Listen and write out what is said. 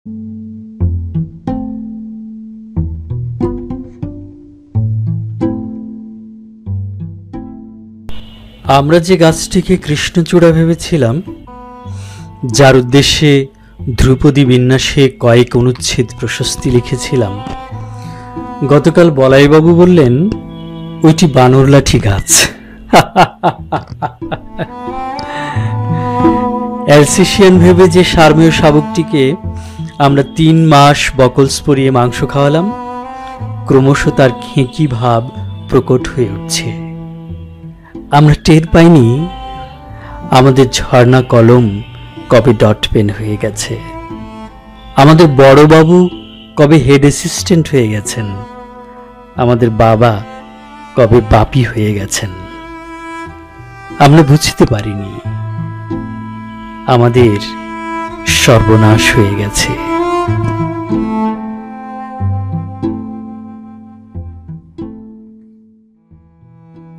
আমরা যে গাছটিকে কৃষ্ণচূড়া ভেবেছিলাম, যার উদ্দেশ্যে ধ্রুপদী বিন্যাসে কয়েক অনুচ্ছেদ প্রশস্তি লিখেছিলাম, গতকাল বলাইবাবু বললেন ওইটি বানরলাঠি গাছ। অ্যালসেশিয়ান ভেবে যে সারমেয় শাবকটিকে আমরা 3 মাস বকলস পরিয়ে মাংস খাওয়ালাম, ক্রমশ তার খেঁকি ভাব প্রকট হয়ে উঠছে। আমরা টের পাইনি আমাদের ঝর্ণা কলম কবে ডট পেন হয়ে গেছে, আমাদের বড়বাবু কবে হেড অ্যাসিস্ট্যান্ট হয়ে গেছেন, আমাদের বাবা কবে বাপি হয়ে গেছেন। আমরা বুঝতে পারিনি আমাদের সর্বনাশ হয়ে গেছে।